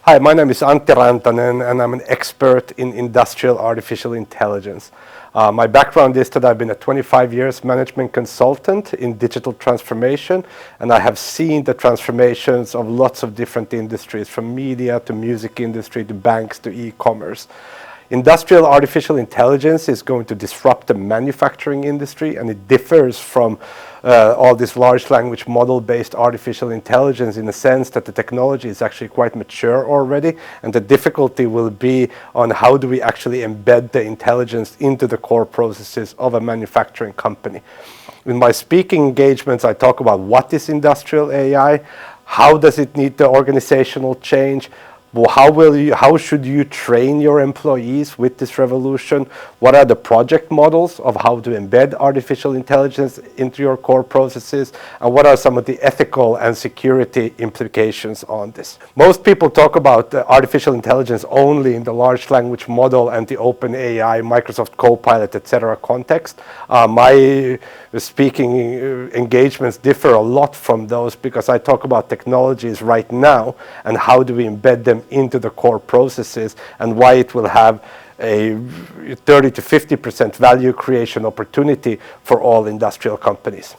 Hi, my name is Antti Rantanen and I'm an expert in industrial artificial intelligence. My background is that I've been a 25 years management consultant in digital transformation, and I have seen the transformations of lots of different industries, from media to music industry to banks to e-commerce. Industrial artificial intelligence is going to disrupt the manufacturing industry, and it differs from all this large language model based artificial intelligence in the sense that the technology is actually quite mature already, and the difficulty will be on how do we actually embed the intelligence into the core processes of a manufacturing company. In my speaking engagements, I talk about what is industrial AI, how does it need the organizational change, how should you train your employees with this revolution? What are the project models of how to embed artificial intelligence into your core processes? And what are some of the ethical and security implications on this? Most people talk about artificial intelligence only in the large language model and the open AI, Microsoft Copilot, etc. context. My speaking engagements differ a lot from those because I talk about technologies right now and how do we embed them into the core processes, and why it will have a 30 to 50% value creation opportunity for all industrial companies.